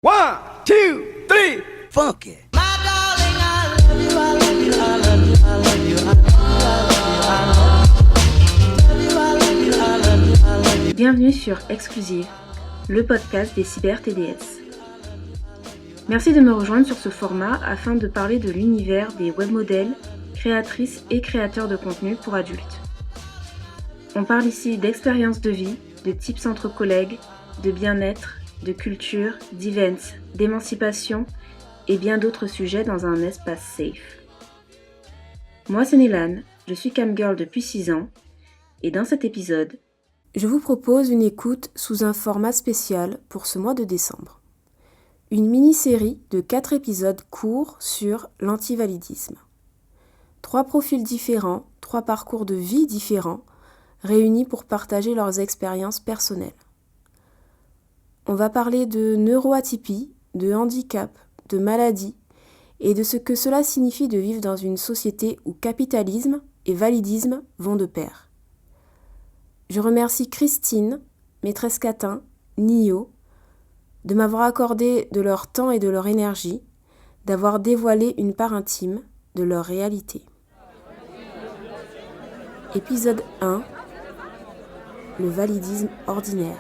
One, two, three, funky. Bienvenue sur Exclusive, le podcast des cyber-TDS. Merci de me rejoindre sur ce format afin de parler de l'univers des webmodèles, créatrices et créateurs de contenu pour adultes. On parle ici d'expériences de vie, de tips entre collègues, de bien-être, de culture, d'events, d'émancipation et bien d'autres sujets dans un espace safe. Moi c'est Nélane, je suis camgirl depuis 6 ans et dans cet épisode, je vous propose une écoute sous un format spécial pour ce mois de décembre. Une mini-série de 4 épisodes courts sur l'antivalidisme. 3 profils différents, 3 parcours de vie différents, réunis pour partager leurs expériences personnelles. On va parler de neuroatypie, de handicap, de maladie et de ce que cela signifie de vivre dans une société où capitalisme et validisme vont de pair. Je remercie Christine, Maîtresse Catin, Nio, de m'avoir accordé de leur temps et de leur énergie, d'avoir dévoilé une part intime de leur réalité. Épisode 1. Le validisme ordinaire.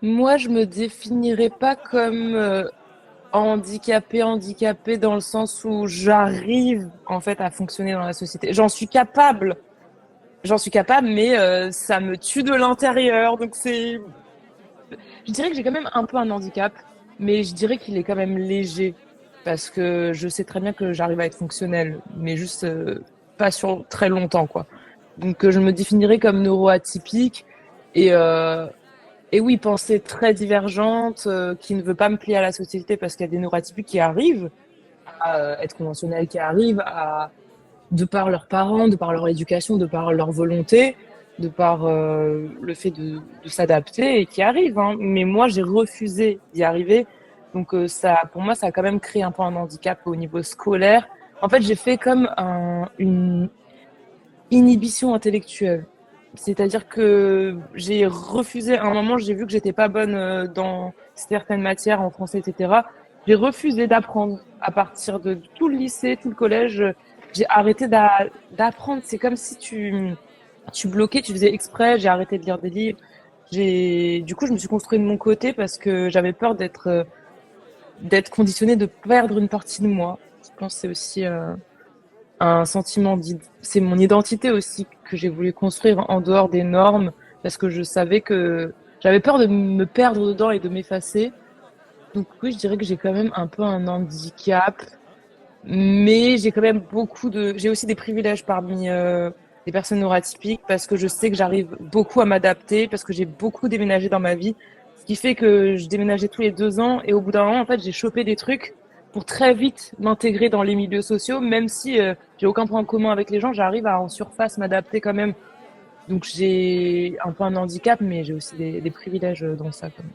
Moi, je me définirais pas comme handicapée dans le sens où j'arrive en fait à fonctionner dans la société. J'en suis capable, mais ça me tue de l'intérieur. Donc je dirais que j'ai quand même un peu un handicap, mais je dirais qu'il est quand même léger parce que je sais très bien que j'arrive à être fonctionnelle, mais juste pas sur très longtemps, quoi. Donc je me définirais comme neuroatypique et oui, pensée très divergente, qui ne veut pas me plier à la société parce qu'il y a des neuroatypiques qui arrivent à être conventionnels, qui arrivent à, de par leurs parents, de par leur éducation, de par leur volonté, de par le fait de s'adapter et qui arrivent. Hein. Mais moi, j'ai refusé d'y arriver. Donc pour moi, ça a quand même créé un peu un handicap au niveau scolaire. En fait, j'ai fait comme une inhibition intellectuelle. C'est-à-dire que j'ai refusé, à un moment, j'ai vu que j'étais pas bonne dans certaines matières en français, etc. J'ai refusé d'apprendre à partir de tout le lycée, tout le collège. J'ai arrêté d'apprendre. C'est comme si tu bloquais, tu faisais exprès. J'ai arrêté de lire des livres. Du coup, je me suis construite de mon côté parce que j'avais peur d'être conditionnée, de perdre une partie de moi. Je pense que c'est aussi un sentiment c'est mon identité aussi que j'ai voulu construire en dehors des normes parce que je savais que j'avais peur de me perdre dedans et de m'effacer. Donc oui, je dirais que j'ai quand même un peu un handicap, mais j'ai quand même j'ai aussi des privilèges parmi les personnes neuroatypiques parce que je sais que j'arrive beaucoup à m'adapter, parce que j'ai beaucoup déménagé dans ma vie, ce qui fait que je déménageais tous les 2 ans et au bout d'un moment, en fait, j'ai chopé des trucs pour très vite m'intégrer dans les milieux sociaux, même si j'ai aucun point commun avec les gens, j'arrive à en surface m'adapter quand même. Donc j'ai un peu un handicap, mais j'ai aussi des privilèges dans ça. Quand même.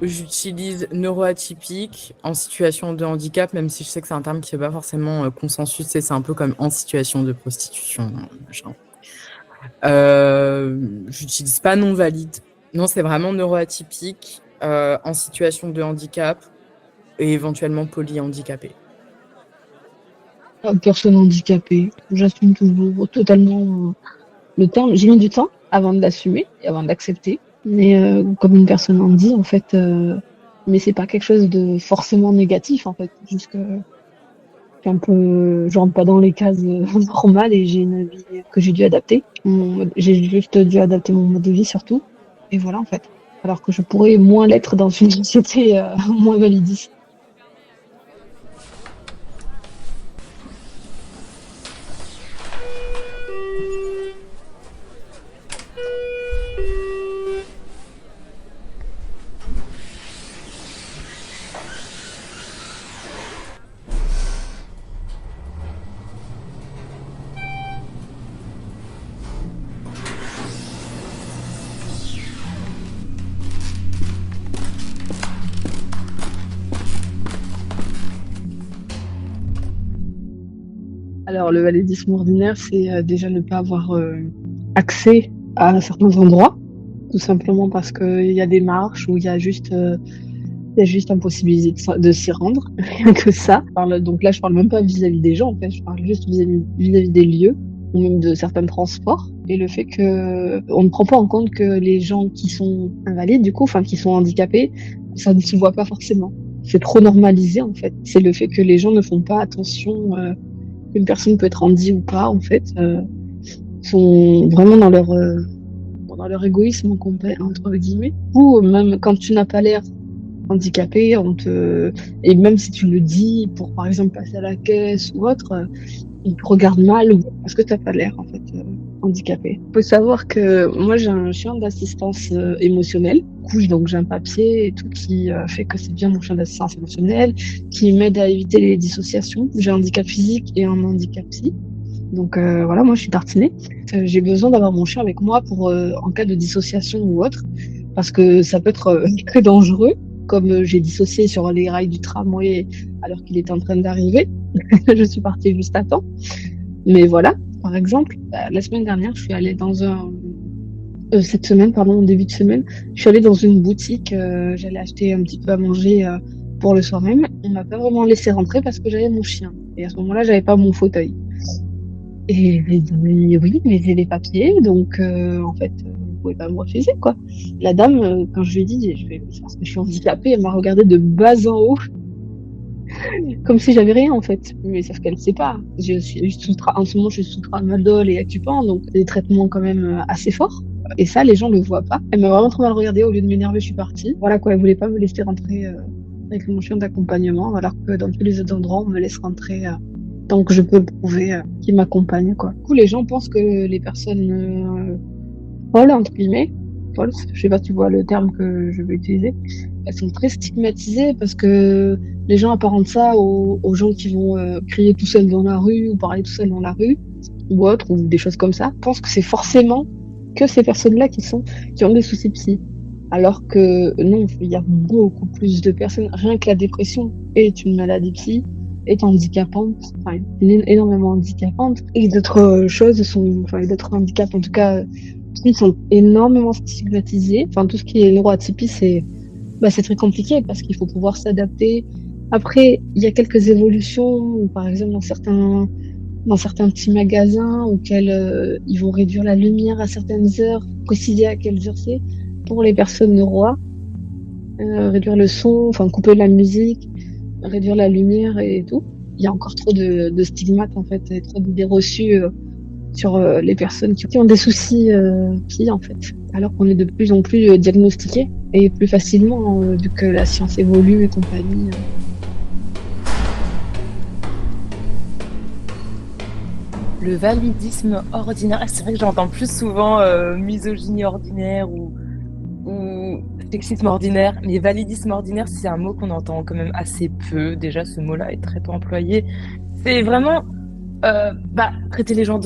J'utilise neuroatypique en situation de handicap, même si je sais que c'est un terme qui ne fait pas forcément consensus, c'est un peu comme en situation de prostitution. Machin. J'utilise pas non valide. Non, c'est vraiment neuroatypique en situation de handicap et éventuellement polyhandicapé. Personne handicapée, j'assume toujours totalement le terme. J'ai mis du temps avant de l'assumer et avant de l'accepter. Mais comme une personne en dit, en fait, mais c'est pas quelque chose de forcément négatif, en fait. Juste que je rentre pas dans les cases normales et j'ai une vie que j'ai dû adapter. J'ai juste dû adapter mon mode de vie surtout. Et voilà, en fait. Alors que je pourrais moins l'être dans une société moins validiste. Alors, le validisme ordinaire, c'est déjà ne pas avoir accès à certains endroits. tout simplement parce qu'il y a des marches où il y a juste impossibilité de s'y rendre, rien que ça. Donc là, je parle même pas vis-à-vis des gens, en fait, je parle juste vis-à-vis des lieux ou même de certains transports. Et le fait que on ne prend pas en compte que les gens qui sont invalides, du coup, enfin qui sont handicapés, ça ne se voit pas forcément. C'est trop normalisé, en fait. C'est le fait que les gens ne font pas attention qu'une personne peut être handi ou pas, en fait, sont vraiment dans leur égoïsme complet, entre guillemets. Ou même quand tu n'as pas l'air handicapé, et même si tu le dis pour par exemple passer à la caisse ou autre, ils te regardent mal parce que tu n'as pas l'air en fait handicapé. Il faut savoir que moi j'ai un chien d'assistance émotionnelle. Du coup, donc j'ai un papier et tout qui fait que c'est bien mon chien d'assistance émotionnelle, qui m'aide à éviter les dissociations. J'ai un handicap physique et un handicap psy. Donc voilà, moi je suis tartinée. J'ai besoin d'avoir mon chien avec moi pour en cas de dissociation ou autre, parce que ça peut être très dangereux. Comme j'ai dissocié sur les rails du tramway alors qu'il était en train d'arriver, je suis partie juste à temps. Mais voilà, par exemple, la semaine dernière, je suis allée cette semaine, pardon, au début de semaine, je suis allée dans une boutique, j'allais acheter un petit peu à manger pour le soir même. On m'a pas vraiment laissé rentrer parce que j'avais mon chien. Et à ce moment-là, j'avais pas mon fauteuil. Et oui, mais j'ai les papiers, donc en fait, vous pouvez pas me refuser, quoi. La dame, quand je lui ai dit, parce que je suis handicapée, elle m'a regardée de bas en haut, comme si j'avais rien, en fait. Mais sauf qu'elle sait pas. En ce moment, je suis sous tramadol et Acupant, donc des traitements quand même assez forts. Et ça, les gens le voient pas. Elle m'a vraiment trop mal regardée. Au lieu de m'énerver, je suis partie. Voilà, quoi, elle voulait pas me laisser rentrer avec mon chien d'accompagnement, alors que dans tous les autres endroits, on me laisse rentrer tant que je peux prouver qu'ils m'accompagnent, quoi. Du coup, les gens pensent que les personnes folles, entre guillemets, folles, je sais pas si tu vois le terme que je vais utiliser, elles sont très stigmatisées parce que les gens apparentent ça aux gens qui vont crier tout seuls dans la rue ou parler tout seuls dans la rue ou autre, ou des choses comme ça. Je pense que c'est forcément que ces personnes-là qui ont des soucis psy. Alors que non, il y a beaucoup plus de personnes. Rien que la dépression est une maladie psy, est handicapante, enfin, énormément handicapante. Et d'autres choses d'autres handicaps, en tout cas, qui sont énormément stigmatisés. Enfin, tout ce qui est neuroatypie, c'est très compliqué parce qu'il faut pouvoir s'adapter. Après, il y a quelques évolutions, par exemple, dans certains petits magasins auxquels ils vont réduire la lumière à certaines heures, préciser à quelles heures c'est, pour les personnes neuroa, réduire le son, enfin couper la musique, réduire la lumière et tout. Il y a encore trop de stigmates en fait, et trop d'idées reçues sur les personnes qui ont des soucis psy en fait, alors qu'on est de plus en plus diagnostiqués et plus facilement vu que la science évolue et compagnie. Le validisme ordinaire, c'est vrai que j'entends plus souvent misogynie ordinaire ou sexisme ordinaire, mais validisme ordinaire, c'est un mot qu'on entend quand même assez peu. Déjà, ce mot-là est très peu employé. C'est vraiment traiter les gens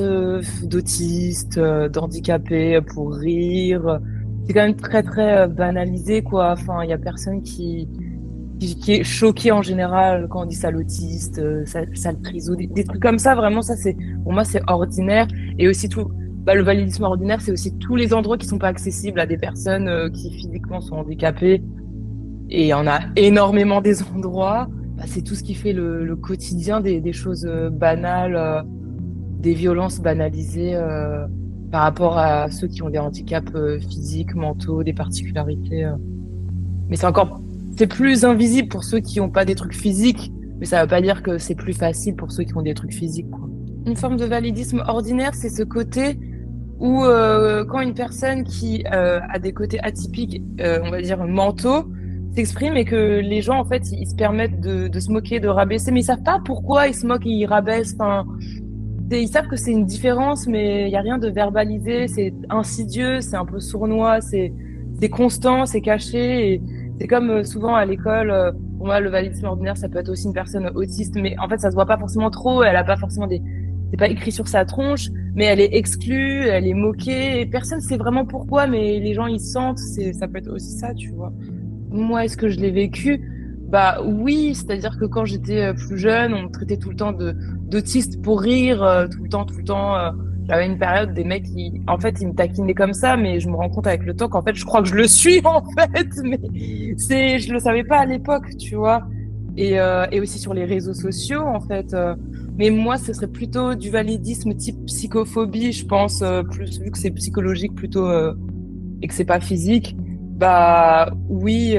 d'autistes, d'handicapés pour rire. C'est quand même très très banalisé, quoi. Enfin, il y a personne qui est choqué en général quand on dit sale autiste, sale triso, des trucs comme ça. Vraiment, ça pour moi c'est ordinaire. Et aussi le validisme ordinaire, c'est aussi tous les endroits qui sont pas accessibles à des personnes qui physiquement sont handicapées. Et il y en a énormément des endroits. C'est tout ce qui fait le quotidien des choses banales, des violences banalisées par rapport à ceux qui ont des handicaps physiques, mentaux, des particularités. Mais c'est plus invisible pour ceux qui n'ont pas des trucs physiques, mais ça ne veut pas dire que c'est plus facile pour ceux qui ont des trucs physiques, quoi. Une forme de validisme ordinaire, c'est ce côté où quand une personne qui a des côtés atypiques, on va dire mentaux, s'exprime et que les gens en fait ils se permettent de se moquer, de rabaisser, mais ils savent pas pourquoi ils se moquent et ils rabaissent. Enfin, ils savent que c'est une différence, mais il y a rien de verbalisé, c'est insidieux, c'est un peu sournois, c'est constant, c'est caché. Et c'est comme souvent à l'école, pour moi le validisme ordinaire ça peut être aussi une personne autiste, mais en fait ça se voit pas forcément trop, elle a pas forcément c'est pas écrit sur sa tronche, mais elle est exclue, elle est moquée, et personne sait vraiment pourquoi, mais les gens ils sentent, ça peut être aussi ça, tu vois. Moi, est-ce que je l'ai vécu? Oui, c'est-à-dire que quand j'étais plus jeune, on me traitait tout le temps d'autiste pour rire, tout le temps. J'avais une période des mecs qui, en fait, ils me taquinaient comme ça, mais je me rends compte avec le temps qu'en fait, je crois que je le suis, en fait, mais je le savais pas à l'époque, tu vois. Et aussi sur les réseaux sociaux, en fait. Mais moi, ce serait plutôt du validisme type psychophobie, je pense, plus, vu que c'est psychologique plutôt, et que c'est pas physique. Bah, oui,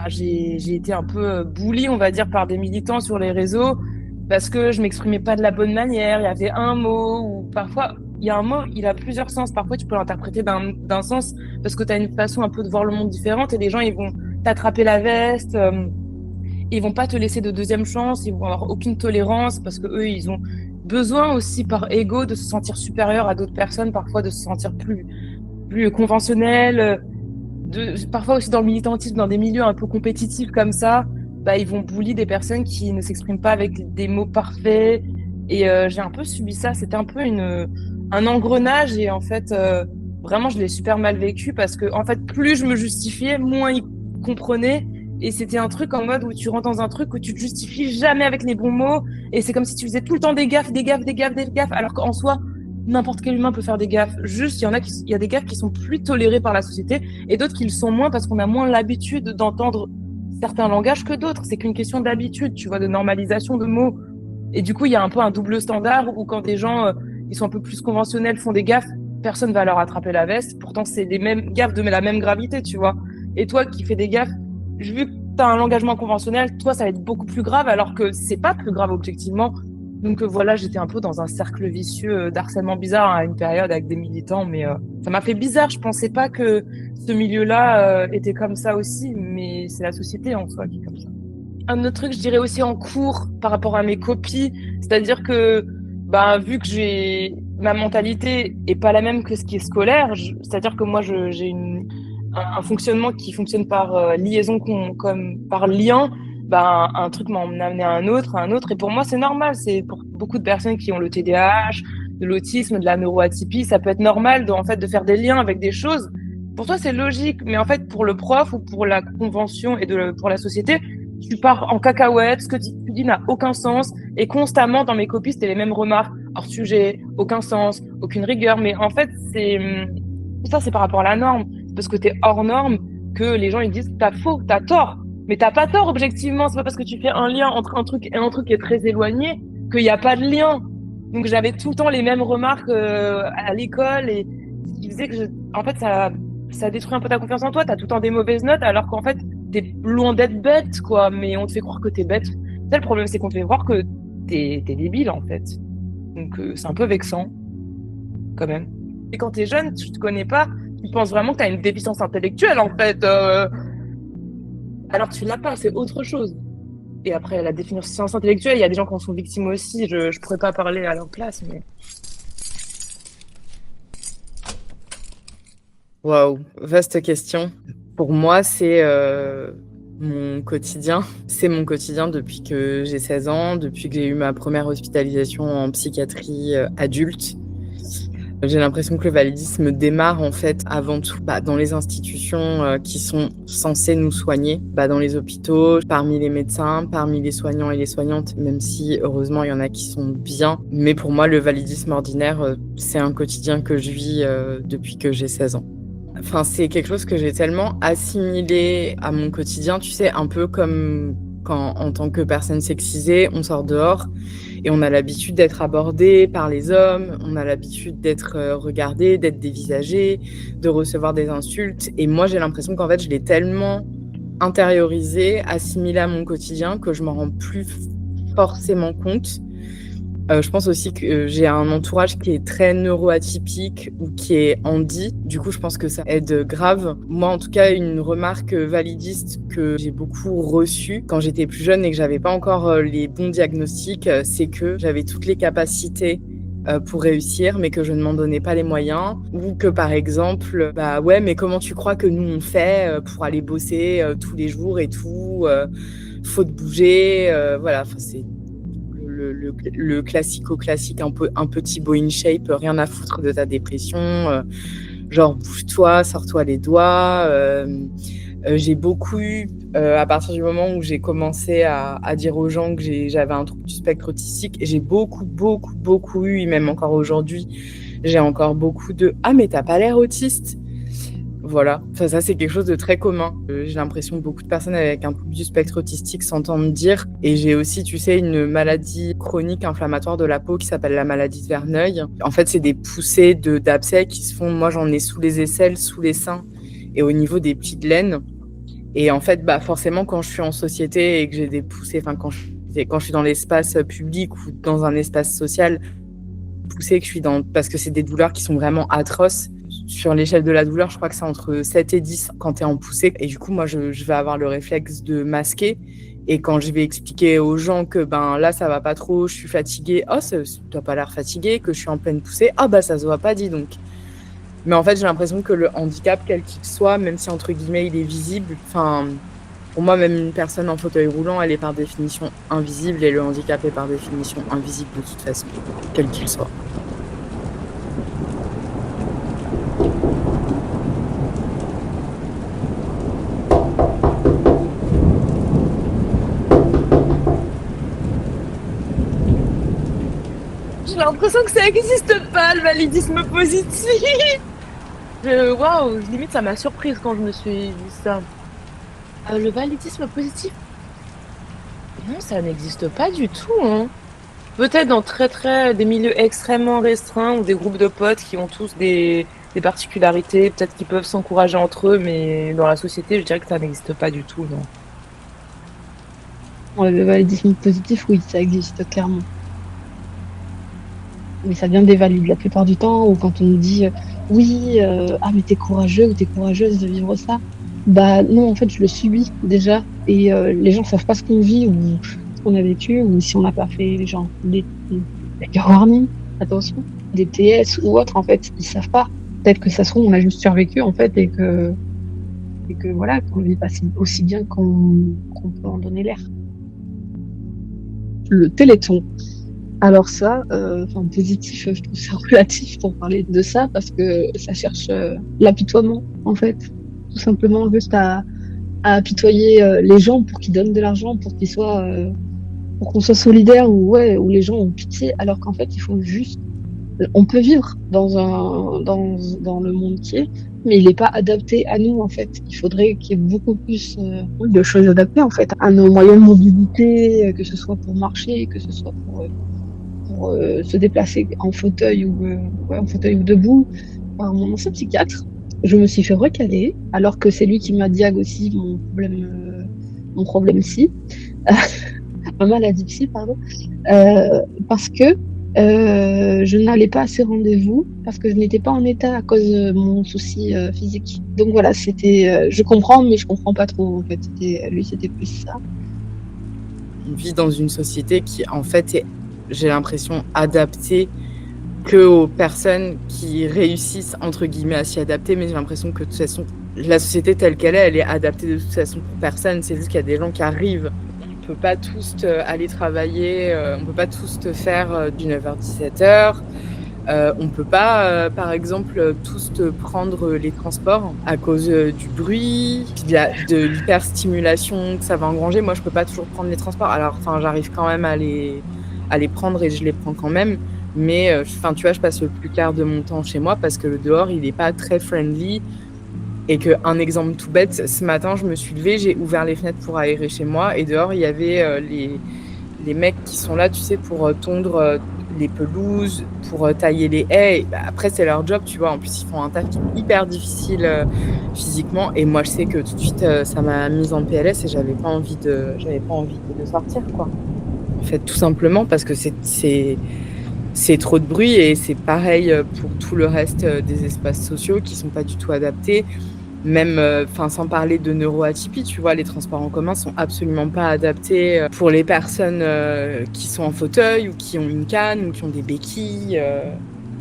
j'ai été un peu bully, on va dire, par des militants sur les réseaux parce que je m'exprimais pas de la bonne manière. Il y avait un mot ou parfois il y a un mot, il a plusieurs sens. Parfois tu peux l'interpréter d'un sens parce que tu as une façon un peu de voir le monde différente et les gens ils vont t'attraper la veste, ils vont pas te laisser de deuxième chance, ils vont avoir aucune tolérance parce que eux ils ont besoin aussi par ego de se sentir supérieur à d'autres personnes, parfois de se sentir plus conventionnel, parfois aussi dans le militantisme, dans des milieux un peu compétitifs comme ça, bah, ils vont bully des personnes qui ne s'expriment pas avec des mots parfaits. Et j'ai un peu subi ça. C'était un peu un engrenage. Et en fait, vraiment, je l'ai super mal vécu parce que, en fait, plus je me justifiais, moins ils comprenaient. Et c'était un truc en mode où tu rentres dans un truc où tu te justifies jamais avec les bons mots. Et c'est comme si tu faisais tout le temps des gaffes, des gaffes, des gaffes, des gaffes. Alors qu'en soi, n'importe quel humain peut faire des gaffes. Juste, il y a des gaffes qui sont plus tolérées par la société et d'autres qui le sont moins parce qu'on a moins l'habitude d'entendre certains langages que d'autres. C'est qu'une question d'habitude, tu vois, de normalisation de mots. Et du coup, il y a un peu un double standard où quand des gens, ils sont un peu plus conventionnels, font des gaffes, personne va leur attraper la veste. Pourtant, c'est les mêmes gaffes de la même gravité, tu vois. Et toi qui fais des gaffes, vu que tu as un engagement conventionnel, toi, ça va être beaucoup plus grave alors que c'est pas plus grave objectivement. Donc voilà, j'étais un peu dans un cercle vicieux d'harcèlement bizarre à une période avec des militants, mais ça m'a fait bizarre. Je pensais pas que ce milieu-là était comme ça aussi, mais c'est la société en soi qui est comme ça. Un autre truc, je dirais aussi en cours par rapport à mes copies, c'est-à-dire que bah, vu que ma mentalité est pas la même que ce qui est scolaire, c'est-à-dire que moi j'ai un fonctionnement qui fonctionne par liaison comme par lien. Ben, un truc m'a amené à un autre. Et pour moi, c'est normal. C'est pour beaucoup de personnes qui ont le TDAH, de l'autisme, de la neuroatypie, ça peut être normal en fait, de faire des liens avec des choses. Pour toi, c'est logique. Mais en fait, pour le prof ou pour la convention et pour la société, tu pars en cacahuète. Ce que tu dis n'a aucun sens. Et constamment, dans mes copies, c'était les mêmes remarques. Hors sujet, aucun sens, aucune rigueur. Mais en fait, ça, c'est par rapport à la norme. C'est parce que t'es hors norme que les gens, ils disent, t'as faux, t'as tort. Mais t'as pas tort, objectivement. C'est pas parce que tu fais un lien entre un truc et un truc qui est très éloigné qu'il n'y a pas de lien. Donc, j'avais tout le temps les mêmes remarques à l'école et ce qui faisait que, en fait, ça détruit un peu ta confiance en toi. T'as tout le temps des mauvaises notes alors qu'en fait, t'es loin d'être bête, quoi. Mais on te fait croire que t'es bête. Ça, le problème, c'est qu'on te fait croire que t'es débile, en fait. Donc, c'est un peu vexant, quand même. Et quand t'es jeune, tu te connais pas, tu penses vraiment que t'as une déficience intellectuelle, en fait. Alors tu l'as pas, c'est autre chose. Et après, la déficience intellectuelle, il y a des gens qui en sont victimes aussi. Je pourrais pas parler à leur place, mais... Waouh, vaste question. Pour moi, c'est mon quotidien. C'est mon quotidien depuis que j'ai 16 ans, depuis que j'ai eu ma première hospitalisation en psychiatrie adulte. J'ai l'impression que le validisme démarre en fait avant tout dans les institutions qui sont censées nous soigner, dans les hôpitaux, parmi les médecins, parmi les soignants et les soignantes, même si heureusement il y en a qui sont bien. Mais pour moi, le validisme ordinaire, c'est un quotidien que je vis depuis que j'ai 16 ans. Enfin, c'est quelque chose que j'ai tellement assimilé à mon quotidien, tu sais, un peu comme quand, en tant que personne sexisée, on sort dehors et on a l'habitude d'être abordé par les hommes, on a l'habitude d'être regardé, d'être dévisagé, de recevoir des insultes. Et moi, j'ai l'impression qu'en fait, je l'ai tellement intériorisé, assimilé à mon quotidien que je m'en rends plus forcément compte. Je pense aussi que j'ai un entourage qui est très neuroatypique ou qui est handi. Du coup, je pense que ça aide grave. Moi, en tout cas, une remarque validiste que j'ai beaucoup reçue quand j'étais plus jeune et que j'avais pas encore les bons diagnostics, c'est que j'avais toutes les capacités pour réussir, mais que je ne m'en donnais pas les moyens. Ou que, par exemple, ouais, mais comment tu crois que nous, on fait pour aller bosser tous les jours et tout faut de bouger. Voilà, enfin, c'est le classico-classique, un petit boy in shape, rien à foutre de ta dépression, genre bouge-toi, sors-toi les doigts. J'ai beaucoup eu, à partir du moment où j'ai commencé à dire aux gens que j'avais un trouble du spectre autistique, et j'ai beaucoup eu, et même encore aujourd'hui, J'ai encore beaucoup de « Ah, mais t'as pas l'air autiste !» Voilà, enfin, ça c'est quelque chose de très commun. J'ai l'impression que beaucoup de personnes avec un trouble du spectre autistique s'entendent dire. Et j'ai aussi, tu sais, une maladie chronique inflammatoire de la peau qui s'appelle la maladie de Verneuil. En fait, c'est des poussées d'abcès qui se font, moi j'en ai sous les aisselles, sous les seins et au niveau des plis de laine. Et en fait, forcément, quand je suis en société et que j'ai des poussées, enfin quand je suis dans l'espace public ou dans un espace social, poussées que je suis dans, parce que c'est des douleurs qui sont vraiment atroces. Sur l'échelle de la douleur, je crois que c'est entre 7 et 10 quand tu es en poussée. Et du coup, moi, je vais avoir le réflexe de masquer. Et quand je vais expliquer aux gens que là, ça va pas trop, je suis fatiguée. Oh, tu n'as pas l'air fatiguée, que je suis en pleine poussée. Ah, ça se voit pas, dis donc. Mais en fait, j'ai l'impression que le handicap, quel qu'il soit, même si entre guillemets il est visible, pour moi, même une personne en fauteuil roulant, elle est par définition invisible. Et le handicap est par définition invisible de toute façon, quel qu'il soit. J'ai l'impression que ça n'existe pas, le validisme positif. Waouh, limite ça m'a surprise quand je me suis dit ça. Le validisme positif, non, ça n'existe pas du tout, hein. Peut-être dans des milieux extrêmement restreints ou des groupes de potes qui ont tous des particularités, peut-être qu'ils peuvent s'encourager entre eux, mais dans la société, je dirais que ça n'existe pas du tout, non. Le validisme positif, oui, ça existe clairement. Mais ça vient des valides la plupart du temps, ou quand on nous dit oui, mais t'es courageux ou t'es courageuse de vivre ça. Non, en fait, je le subis déjà, et les gens savent pas ce qu'on vit ou ce qu'on a vécu, ou si on n'a pas fait des trigger warning, attention, des TS ou autres, en fait, ils savent pas. Peut-être que ça se trouve, on a juste survécu, en fait, et que voilà, qu'on ne vit pas aussi bien qu'on peut en donner l'air. Le Téléthon. Alors ça, positif, je trouve ça relatif pour parler de ça, parce que ça cherche l'apitoiement, en fait. Tout simplement juste à apitoyer les gens pour qu'ils donnent de l'argent, pour qu'on soit solidaire, ou les gens ont pitié, alors qu'en fait, il faut juste... On peut vivre dans le monde qui est, mais il n'est pas adapté à nous, en fait. Il faudrait qu'il y ait beaucoup plus de choses adaptées, en fait, à nos moyens de mobilité, que ce soit pour marcher, que ce soit pour se déplacer en fauteuil ou debout. Par mon ancien psychiatre, je me suis fait recaler, alors que c'est lui qui m'a diagnostiqué aussi mon problème psy, ma maladie psy, pardon, parce que je n'allais pas à ces rendez-vous, parce que je n'étais pas en état à cause de mon souci physique. Donc voilà, je comprends, mais je comprends pas trop, en fait. C'était plus ça. On vit dans une société qui, en fait, est, j'ai l'impression, adaptée qu'aux personnes qui réussissent, entre guillemets, à s'y adapter, mais j'ai l'impression que de toute façon, la société telle qu'elle est, elle est adaptée de toute façon pour personne. C'est juste qu'il y a des gens qui arrivent. On peut pas tous aller travailler, on peut pas tous faire du 9h-17h. On peut pas, par exemple, tous prendre les transports à cause du bruit, de l'hyperstimulation que ça va engranger. Moi, je peux pas toujours prendre les transports. Alors, j'arrive quand même à les prendre et je les prends quand même. Mais, tu vois, je passe le plus clair de mon temps chez moi parce que le dehors, il est pas très friendly. Et qu'un exemple tout bête, ce matin, je me suis levée, j'ai ouvert les fenêtres pour aérer chez moi et dehors, il y avait les mecs qui sont là, tu sais, pour tondre les pelouses, pour tailler les haies. Et après, c'est leur job, tu vois. En plus, ils font un taf hyper difficile physiquement. Et moi, je sais que tout de suite, ça m'a mise en PLS et j'avais pas envie de sortir, quoi. En fait, tout simplement parce que c'est trop de bruit et c'est pareil pour tout le reste des espaces sociaux qui sont pas du tout adaptés. Même, sans parler de neuroatypie, tu vois, les transports en commun sont absolument pas adaptés pour les personnes qui sont en fauteuil ou qui ont une canne ou qui ont des béquilles.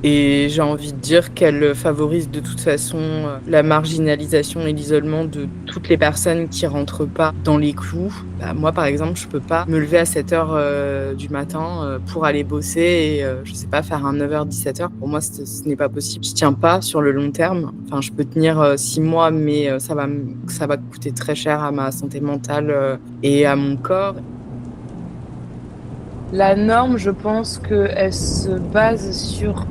Et j'ai envie de dire qu'elle favorise de toute façon la marginalisation et l'isolement de toutes les personnes qui rentrent pas dans les clous. Moi, par exemple, je peux pas me lever à 7h du matin pour aller bosser et, je sais pas, faire un 9h-17h. Pour moi, ce n'est pas possible. Je tiens pas sur le long terme. Je peux tenir 6 mois, mais ça va coûter très cher à ma santé mentale et à mon corps. La norme, je pense qu'elle se base sur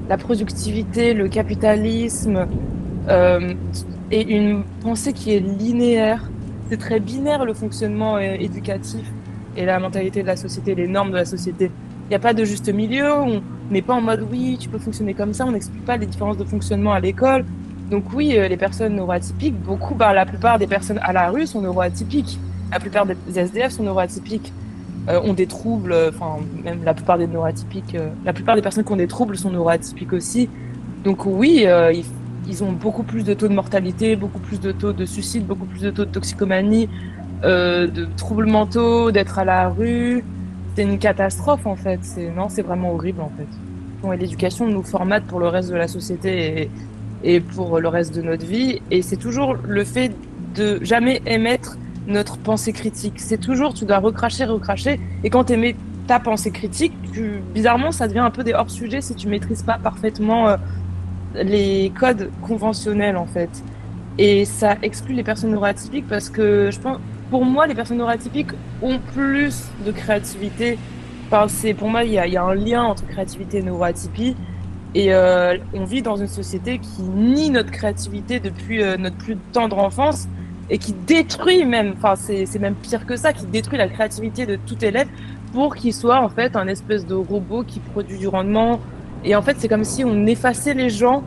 la productivité, le capitalisme, euh, et une pensée qui est linéaire. C'est très binaire le fonctionnement éducatif et la mentalité de la société, les normes de la société. Il n'y a pas de juste milieu, on n'est pas en mode oui, tu peux fonctionner comme ça, on n'explique pas les différences de fonctionnement à l'école. Donc oui, les personnes neuroatypiques, la plupart des personnes à la rue sont neuroatypiques. La plupart des SDF sont neuroatypiques, ont des troubles, enfin même la plupart des neuroatypiques, la plupart des personnes qui ont des troubles sont neuroatypiques aussi. Donc oui, ils ont beaucoup plus de taux de mortalité, beaucoup plus de taux de suicide, beaucoup plus de taux de toxicomanie, de troubles mentaux, d'être à la rue. C'est une catastrophe en fait. C'est vraiment horrible en fait. Bon, et l'éducation nous formate pour le reste de la société et pour le reste de notre vie. Et c'est toujours le fait de jamais émettre notre pensée critique. C'est toujours, tu dois recracher. Et quand tu émets ta pensée critique, bizarrement, ça devient un peu des hors-sujets si tu maîtrises pas parfaitement les codes conventionnels en fait. Et ça exclut les personnes neuroatypiques parce que je pense, pour moi, les personnes neuroatypiques ont plus de créativité. Enfin, pour moi, il y a un lien entre créativité et neuroatypie. Et on vit dans une société qui nie notre créativité depuis notre plus tendre enfance et qui détruit même, enfin c'est même pire que ça, qui détruit la créativité de tout élève pour qu'il soit en fait un espèce de robot qui produit du rendement. Et en fait, c'est comme si on effaçait les gens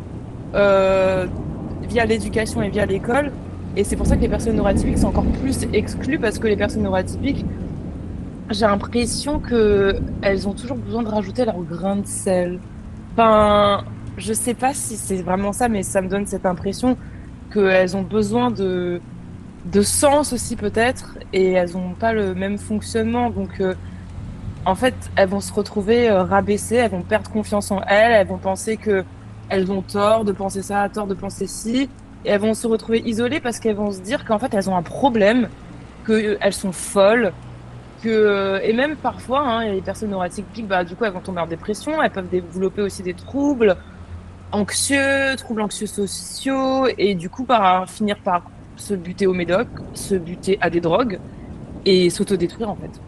via l'éducation et via l'école. Et c'est pour ça que les personnes neuroatypiques sont encore plus exclues parce que les personnes neuroatypiques, j'ai l'impression qu'elles ont toujours besoin de rajouter leur grain de sel. Enfin, je sais pas si c'est vraiment ça, mais ça me donne cette impression qu'elles ont besoin de sens aussi peut-être, et elles n'ont pas le même fonctionnement. Donc, en fait, elles vont se retrouver rabaissées, elles vont perdre confiance en elles vont penser qu'elles ont tort de penser ça, tort de penser ci, et elles vont se retrouver isolées parce qu'elles vont se dire qu'en fait, elles ont un problème, qu'elles sont folles, et même parfois, hein, les personnes neuroatypiques, du coup, elles vont tomber en dépression, elles peuvent développer aussi des troubles troubles anxieux sociaux, et du coup, finir par se buter au médoc, se buter à des drogues, et s'autodétruire, en fait.